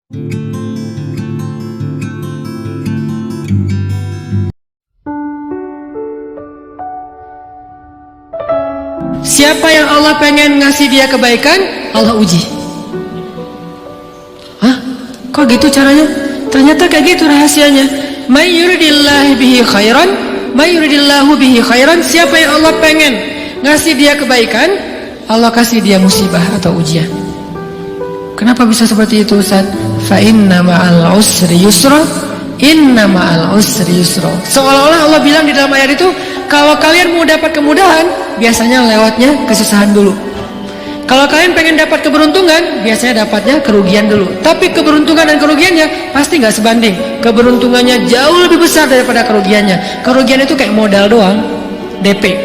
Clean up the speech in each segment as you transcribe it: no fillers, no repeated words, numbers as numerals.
Siapa yang Allah pengen ngasih dia kebaikan, Allah uji. Hah? Kok gitu caranya? Ternyata kayak gitu rahasianya. May yuridillahu bihi khairan, may yuridillahu bihi khairan. Siapa yang Allah pengen ngasih dia kebaikan, Allah kasih dia musibah atau ujian. Kenapa bisa seperti itu, Ustaz? Fa inna ma'al usri yusra, inna ma'al usri yusra. Seolah-olah Allah bilang di dalam ayat itu, kalau kalian mau dapat kemudahan, biasanya lewatnya kesusahan dulu. Kalau kalian pengen dapat keberuntungan, biasanya dapatnya kerugian dulu. Tapi keberuntungan dan kerugiannya pasti nggak sebanding. Keberuntungannya jauh lebih besar daripada kerugiannya. Kerugian itu kayak modal doang, DP.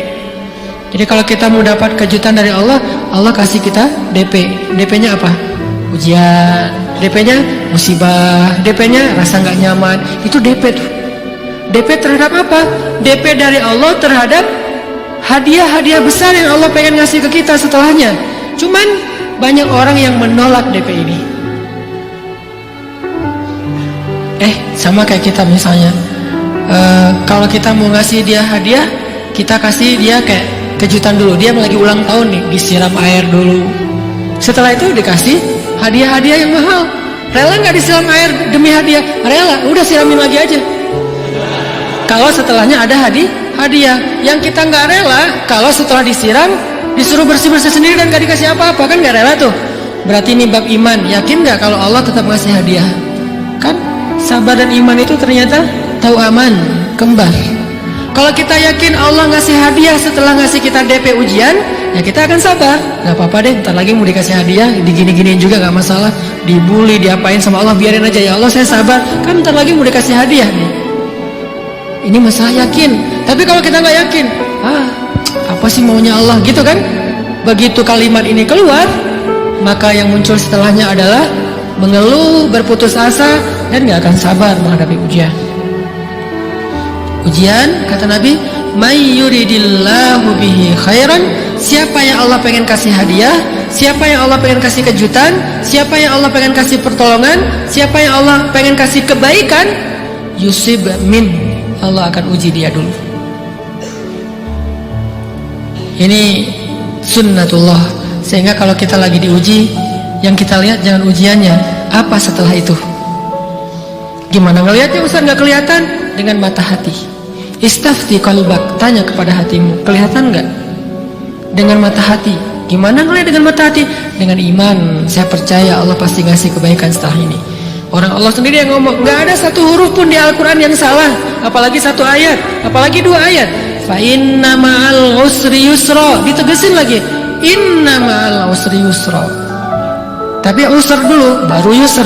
Jadi kalau kita mau dapat kejutan dari Allah, Allah kasih kita DP. DP-nya apa? Ujian. DP-nya musibah. DP-nya rasa nggak nyaman. Itu DP tuh. DP terhadap apa? DP dari Allah terhadap hadiah-hadiah besar yang Allah pengen ngasih ke kita setelahnya. Cuman banyak orang yang menolak DP ini. Sama kayak kita misalnya, kalau kita mau ngasih dia hadiah, kita kasih dia kayak kejutan dulu. Dia lagi ulang tahun nih, disiram air dulu. Setelah itu dikasih hadiah-hadiah yang mahal. Rela nggak disiram air demi hadiah? Rela, udah siramin lagi aja. Kalau setelahnya ada hadiah, yang kita nggak rela, kalau setelah disiram disuruh bersih-bersih sendiri dan nggak dikasih apa-apa, kan nggak rela tuh. Berarti ini bab iman. Yakin nggak kalau Allah tetap ngasih hadiah? Kan sabar dan iman itu ternyata tahu aman, kembar. Kalau kita yakin Allah ngasih hadiah setelah ngasih kita DP ujian, ya kita akan sabar. Nggak apa-apa deh, ntar lagi mau dikasih hadiah, digini-giniin juga nggak masalah. Dibully, diapain sama Allah, biarin aja ya Allah, saya sabar. Kan ntar lagi mau dikasih hadiah nih. Ini masalah yakin. Tapi kalau kita nggak yakin, apa sih maunya Allah gitu kan? Begitu kalimat ini keluar, maka yang muncul setelahnya adalah mengeluh, berputus asa, dan nggak akan sabar menghadapi ujian. Ujian, kata Nabi, may yuridillahu bihi khairan. Siapa yang Allah pengen kasih hadiah, siapa yang Allah pengen kasih kejutan, siapa yang Allah pengen kasih pertolongan, siapa yang Allah pengen kasih kebaikan, yusib min, Allah akan uji dia dulu. Ini sunnatullah. Sehingga kalau kita lagi diuji, yang kita lihat jangan ujiannya, apa setelah itu. Gimana ngelihatnya Ustaz? Nggak kelihatan. Dengan mata hati. Istafti qalbak, tanya kepada hatimu, kelihatan nggak? Dengan mata hati. Gimana ngelihat dengan mata hati? Dengan iman, saya percaya Allah pasti ngasih kebaikan setelah ini. Orang Allah sendiri yang ngomong, nggak ada satu huruf pun di Al-Quran yang salah, apalagi satu ayat, apalagi dua ayat. Fa inna ma'al usri yusra, ditegesin lagi, inna ma'al usri yusra. Tapi usr dulu, baru yusr.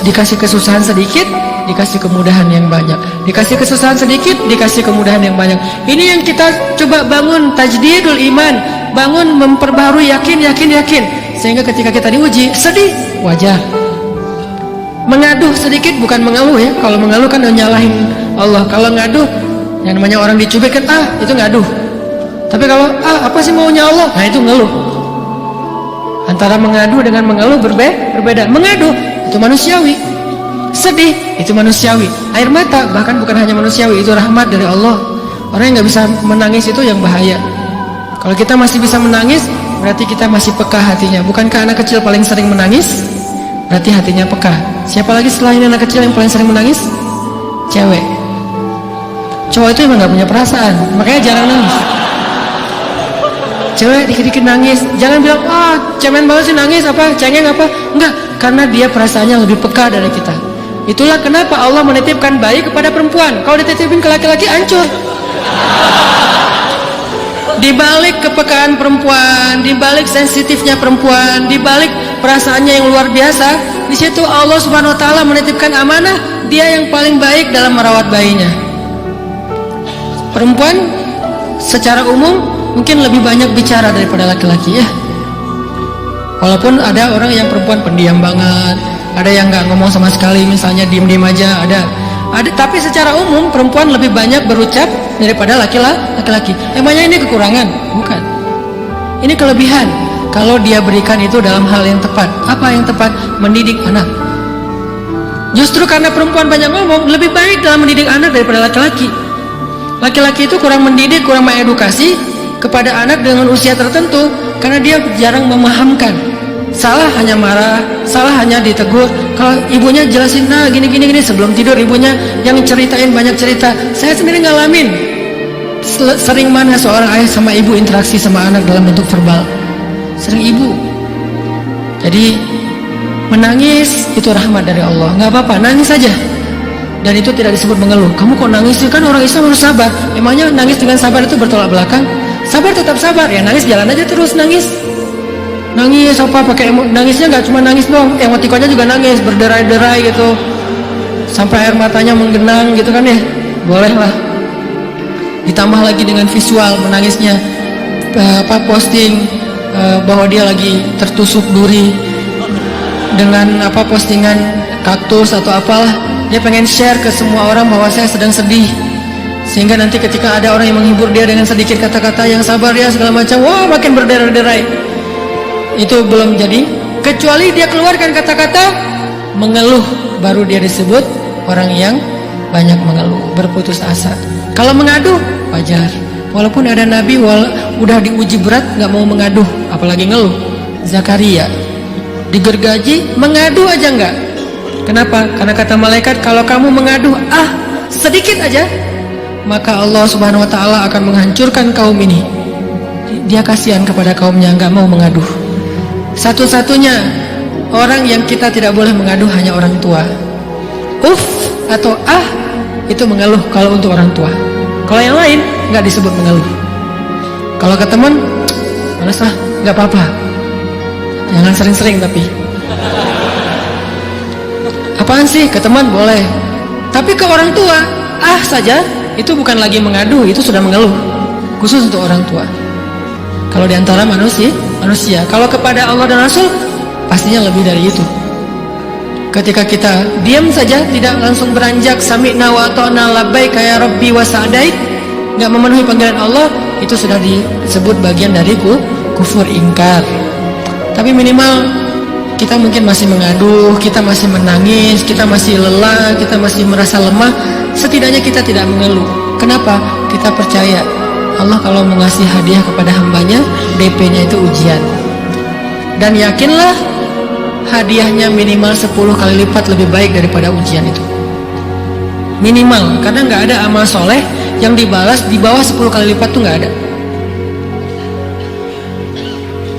Dikasih kesusahan sedikit, dikasih kemudahan yang banyak. Dikasih kesusahan sedikit, dikasih kemudahan yang banyak. Ini yang kita coba bangun tajdidul iman, bangun memperbarui yakin. Sehingga ketika kita diuji, sedih, wajar. Mengaduh sedikit, bukan mengeluh ya. Kalau mengeluh kan nyalahin Allah. Kalau ngaduh, yang namanya orang dicubit kan, itu ngaduh. Tapi kalau apa sih maunya Allah, nah itu ngeluh. Antara mengadu dengan mengeluh berbeda. Mengaduh itu manusiawi, sedih itu manusiawi, air mata bahkan bukan hanya manusiawi, itu rahmat dari Allah. Orang yang nggak bisa menangis itu yang bahaya. Kalau kita masih bisa menangis, berarti kita masih peka hatinya. Bukankah anak kecil paling sering menangis? Berarti hatinya peka. Siapa lagi selain anak kecil yang paling sering menangis? Cewek. Cowok itu emang nggak punya perasaan, makanya jarang nangis. Cewek dikit-dikit nangis, jangan bilang cemen banget sih nangis, apa cengeng apa, enggak, karena dia perasaannya lebih peka dari kita. Itulah kenapa Allah menitipkan bayi kepada perempuan. Kalau dititipin ke laki-laki hancur. Di balik kepekaan perempuan, di balik sensitifnya perempuan, di balik perasaannya yang luar biasa, di situ Allah Subhanahu wa taala menitipkan amanah, dia yang paling baik dalam merawat bayinya. Perempuan secara umum mungkin lebih banyak bicara daripada laki-laki ya. Walaupun ada orang yang perempuan pendiam banget, ada yang nggak ngomong sama sekali, misalnya diem-diem aja, ada. Tapi secara umum perempuan lebih banyak berucap daripada laki-laki. Emangnya ini kekurangan? Bukan. Ini kelebihan. kalau dia berikan itu dalam hal yang tepat. Apa yang tepat? Mendidik anak. Justru karena perempuan banyak ngomong, lebih baik dalam mendidik anak daripada laki-laki. Laki-laki itu kurang mendidik, kurang mengedukasi kepada anak dengan usia tertentu, karena dia jarang memahamkan. Salah hanya marah, salah hanya ditegur. Kalau ibunya jelasin, nah gini sebelum tidur ibunya yang ceritain banyak cerita. Saya sendiri ngalamin sering mana seorang ayah sama ibu interaksi sama anak dalam bentuk verbal. Sering ibu. Jadi menangis itu rahmat dari Allah. Nggak apa-apa, nangis saja. Dan itu tidak disebut mengeluh. Kamu kok nangis? Kan orang Islam harus sabar. Emangnya nangis dengan sabar itu bertolak belakang? Sabar tetap sabar. Ya nangis jalan aja terus nangis. Nangis apa pakai nangisnya nggak cuma nangis dong, emotikonnya juga nangis, berderai-derai gitu sampai air matanya menggenang gitu kan ya, boleh lah. Ditambah lagi dengan visual menangisnya, posting bahwa dia lagi tertusuk duri dengan postingan kaktus atau apalah, dia pengen share ke semua orang bahwa saya sedang sedih, sehingga nanti ketika ada orang yang menghibur dia dengan sedikit kata-kata yang sabar ya segala macam, wah makin berderai-derai. Itu belum jadi, kecuali dia keluarkan kata-kata mengeluh, baru dia disebut orang yang banyak mengeluh, berputus asa. Kalau mengadu wajar, walaupun ada nabi udah diuji berat nggak mau mengaduh, apalagi ngeluh. Zakaria digergaji, mengadu aja nggak. Kenapa? Karena kata malaikat, kalau kamu mengadu sedikit aja, maka Allah Subhanahu Wa Taala akan menghancurkan kaum ini. Dia kasihan kepada kaumnya, nggak mau mengaduh. Satu-satunya orang yang kita tidak boleh mengaduh hanya orang tua. Atau itu mengeluh kalau untuk orang tua. Kalau yang lain nggak disebut mengeluh. Kalau ke teman, malas lah, nggak apa-apa. Jangan sering-sering tapi. Apaan sih? Ke teman boleh. Tapi ke orang tua, saja itu bukan lagi mengadu, itu sudah mengeluh. Khusus untuk orang tua. Kalau diantara manusia. Kalau kepada Allah dan Rasul, pastinya lebih dari itu. Ketika kita diam saja, tidak langsung beranjak sami'na wa ata'na labbaika ya rabbi wa sa'daik, nggak memenuhi panggilan Allah, itu sudah disebut bagian dari kufur ingkar. Tapi minimal kita mungkin masih mengaduh, kita masih menangis, kita masih lelah, kita masih merasa lemah. Setidaknya kita tidak mengeluh. Kenapa? Kita percaya Allah kalau mengasih hadiah kepada hambanya, DP-nya itu ujian. Dan yakinlah hadiahnya minimal 10 kali lipat lebih baik daripada ujian itu. Minimal, karena nggak ada amal soleh yang dibalas di bawah 10 kali lipat tuh nggak ada.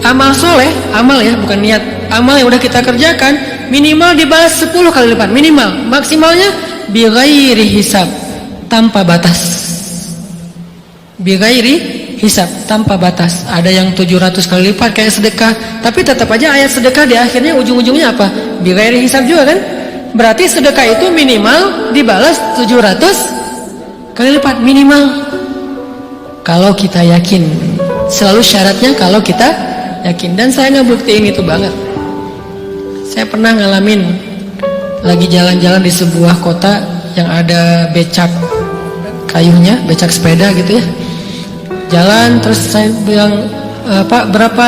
Amal soleh, amal ya bukan niat, amal yang udah kita kerjakan minimal dibalas 10 kali lipat, minimal. Maksimalnya bighairi hisab, tanpa batas. Bighairi hisab, tanpa batas. Ada yang 700 kali lipat kayak sedekah, tapi tetap aja ayat sedekah di akhirnya ujung-ujungnya apa? Bighairi hisab juga kan? Berarti sedekah itu minimal dibalas 700 kali lipat minimal. Kalau kita yakin, selalu syaratnya kalau kita yakin. Dan saya ngebuktiin itu banget. Saya pernah ngalamin lagi jalan-jalan di sebuah kota yang ada becak kayunya, becak sepeda gitu ya. Jalan terus saya bilang, Pak berapa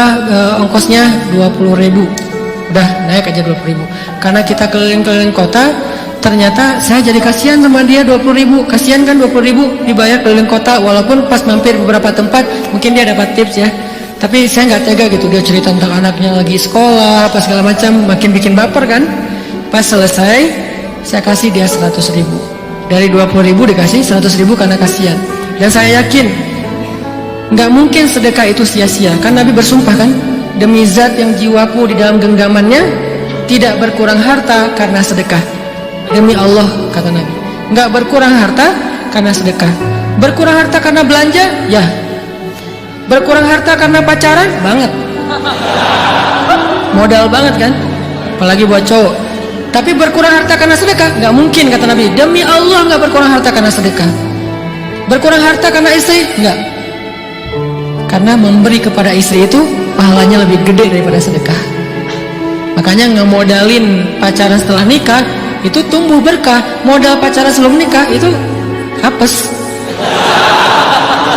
ongkosnya? 20.000. Udah naik aja 20.000. Karena kita keliling-keliling kota, ternyata saya jadi kasihan sama dia 20.000. Kasihan kan 20.000 dibayar keliling kota, walaupun pas mampir beberapa tempat mungkin dia dapat tips ya. Tapi saya nggak tega gitu, dia cerita tentang anaknya lagi sekolah apa segala macam, makin bikin baper kan. Pas selesai saya kasih dia 100.000. Dari 20.000 dikasih 100.000 karena kasihan. Dan saya yakin nggak mungkin sedekah itu sia-sia. Kan Nabi bersumpah kan, demi zat yang jiwaku di dalam genggamannya, tidak berkurang harta karena sedekah. Demi Allah, kata Nabi, nggak berkurang harta karena sedekah. Berkurang harta karena belanja? Ya. Berkurang harta karena pacaran? Banget. Modal banget kan? Apalagi buat cowok. Tapi berkurang harta karena sedekah? Nggak mungkin, kata Nabi. Demi Allah nggak berkurang harta karena sedekah. Berkurang harta karena istri? Nggak. Karena memberi kepada istri itu pahalanya lebih gede daripada sedekah. Makanya ngemodalin pacaran setelah nikah itu tumbuh berkah. Modal pacaran sebelum nikah itu apes.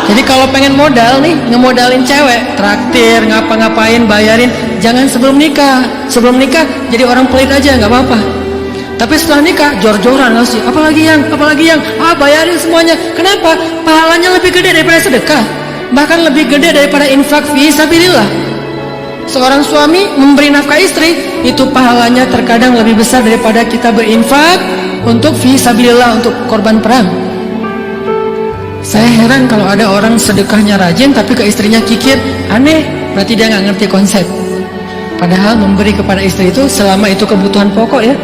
Jadi kalau pengen modal nih, ngemodalin cewek, traktir, ngapa-ngapain, bayarin, jangan sebelum nikah. Sebelum nikah jadi orang pelit aja, nggak apa-apa. Tapi setelah nikah, jor-joran ngasih, apalagi yang, bayarin semuanya. Kenapa? Pahalanya lebih gede daripada sedekah, bahkan lebih gede daripada infak fi sabilillah. Seorang suami memberi nafkah istri, itu pahalanya terkadang lebih besar daripada kita berinfak untuk fi sabilillah, untuk korban perang. Saya heran kalau ada orang sedekahnya rajin tapi ke istrinya kikir, aneh, berarti dia nggak ngerti konsep. Padahal memberi kepada istri itu selama itu kebutuhan pokok ya,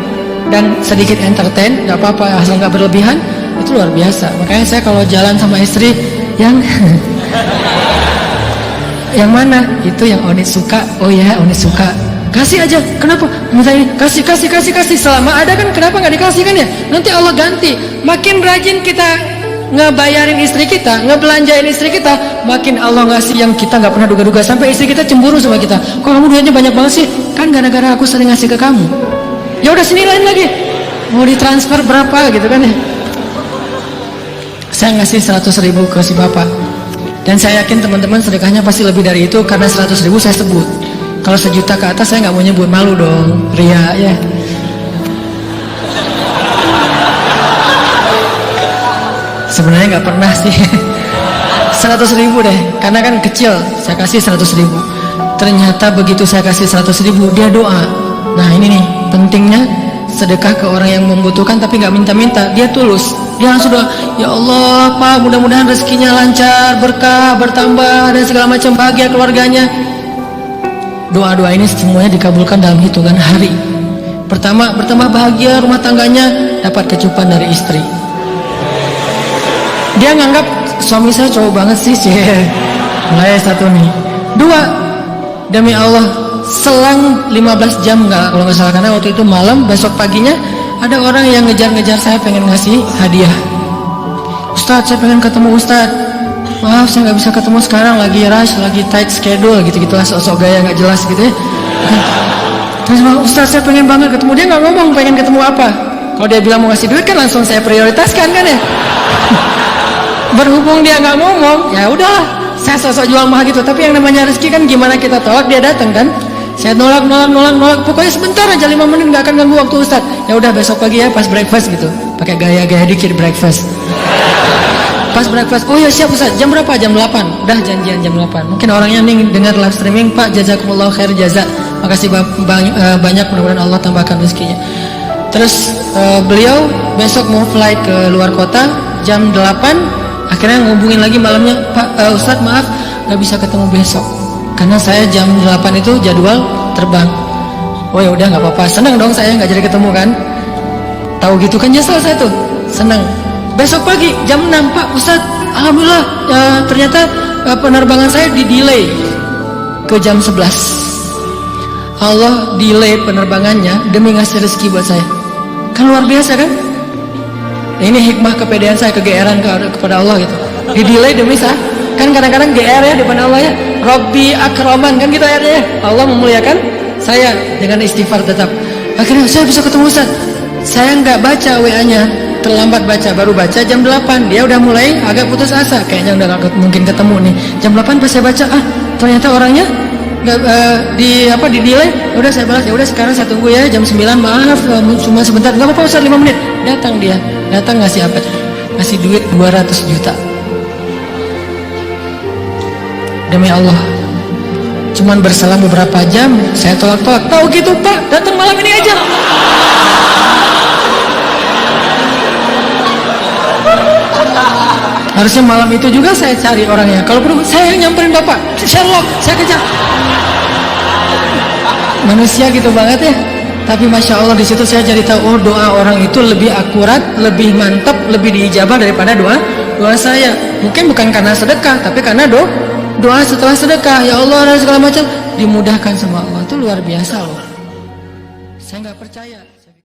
dan sedikit entertain, nggak apa-apa asal nggak berlebihan, itu luar biasa. Makanya saya kalau jalan sama istri yang yang mana? Itu yang Oni suka. Oh ya, Oni suka. Kasih aja. Kenapa? Misalnya kasih. Selama ada kan, kenapa nggak dikasih kan ya? Nanti Allah ganti. Makin rajin kita ngebayarin istri kita, ngebelanjain istri kita, makin Allah ngasih yang kita nggak pernah duga-duga, sampai istri kita cemburu sama kita. Kok kamu duitnya banyak banget sih? Kan gara-gara aku sering ngasih ke kamu. Ya udah, sini lain lagi. Mau ditransfer berapa gitu kan ya? Saya ngasih 100.000 ke si bapak, dan saya yakin teman-teman sedekahnya pasti lebih dari itu, karena 100.000 saya sebut. Kalau 1 juta ke atas saya nggak mau nyebut, malu dong, ria ya. Sebenarnya nggak pernah sih. 100.000 deh, karena kan kecil, saya kasih 100.000. Ternyata begitu saya kasih 100.000, dia doa. Nah ini nih pentingnya sedekah ke orang yang membutuhkan tapi nggak minta-minta, dia tulus. Dia langsung doa, ya Allah Pak, mudah-mudahan rezekinya lancar, berkah, bertambah, dan segala macam, bahagia keluarganya. Doa-doa ini semuanya dikabulkan dalam hitungan hari. Pertama, bertambah bahagia rumah tangganya, dapat kecupan dari istri. Dia nganggap suami saya cowok banget sih, mulai 1 nih. 2, demi Allah, selang 15 jam nggak, kalau nggak salah, karena waktu itu malam, besok paginya ada orang yang ngejar-ngejar saya pengen ngasih hadiah. Ustadz, saya pengen ketemu Ustadz. Maaf, saya nggak bisa ketemu sekarang, lagi rush, lagi tight schedule, gitu-gitulah, sok-sok gaya nggak jelas gitu ya. Terus Ustadz, saya pengen banget ketemu. Dia nggak ngomong pengen ketemu apa. Kalau dia bilang mau ngasih duit kan langsung saya prioritaskan kan ya. Berhubung dia nggak ngomong, ya udahlah, saya sosok jual mahal gitu. Tapi yang namanya rezeki kan gimana kita tolak, dia datang kan. Saya nolak. Pokoknya sebentar aja, 5 menit, nggak akan ganggu waktu Ustaz. Ya udah, besok pagi ya pas breakfast gitu, pakai gaya-gaya dikit breakfast. Pas breakfast, oh ya siap Ustaz, jam berapa? Jam 8. Udah janjian jam 8. Mungkin orangnya nih dengar live streaming, Pak, jazakumullah khair jaza. Makasih banyak, mudah-mudahan Allah tambahkan rezekinya. Terus beliau besok mau flight ke luar kota jam 8. Akhirnya ngubungin lagi malamnya, Pak, Ustadz maaf nggak bisa ketemu besok karena saya jam 8 itu jadwal terbang. Oh ya udah, nggak apa-apa, senang dong saya nggak jadi ketemu kan. Tahu gitu kan, nyesel saya tuh, senang. Besok pagi jam 6, Pak Ustadz, alhamdulillah ternyata penerbangan saya di delay ke jam 11. Allah delay penerbangannya demi ngasih rezeki buat saya. Kan luar biasa kan? Ini hikmah kepedean saya, kegeeran kepada Allah gitu. Di delay demi saya. Kan kadang-kadang GR ya depan Allah ya. Rabbi akraman kan gitu ayatnya ya. Allah memuliakan saya dengan istighfar tetap. Akhirnya saya bisa ketemu Ustaz. Saya nggak baca WA-nya, terlambat baca, baru baca jam 8. Dia udah mulai agak putus asa, kayaknya udah gak mungkin ketemu nih. Jam 8 pas saya baca, ternyata orangnya nggak di delay. Udah saya balas, ya udah sekarang saya tunggu ya jam 9, maaf cuma sebentar. Nggak apa-apa Ustaz, 5 menit. Datang dia. Datang ngasih apa? Ngasih duit 200 juta. Demi Allah, cuman berselang beberapa jam saya tolak-tolak. Tahu gitu Pak, datang malam ini aja. Harusnya malam itu juga saya cari orangnya. Kalau perlu saya yang nyamperin Bapak, Sherlock, saya kejar. Manusia gitu banget ya. Tapi Masya Allah, di situ saya jadi tahu, oh doa orang itu lebih akurat, lebih mantap, lebih diijabah daripada doa saya. Mungkin bukan karena sedekah, tapi karena doa setelah sedekah, ya Allah dan segala macam, dimudahkan sama Allah. Itu luar biasa loh. Saya nggak percaya.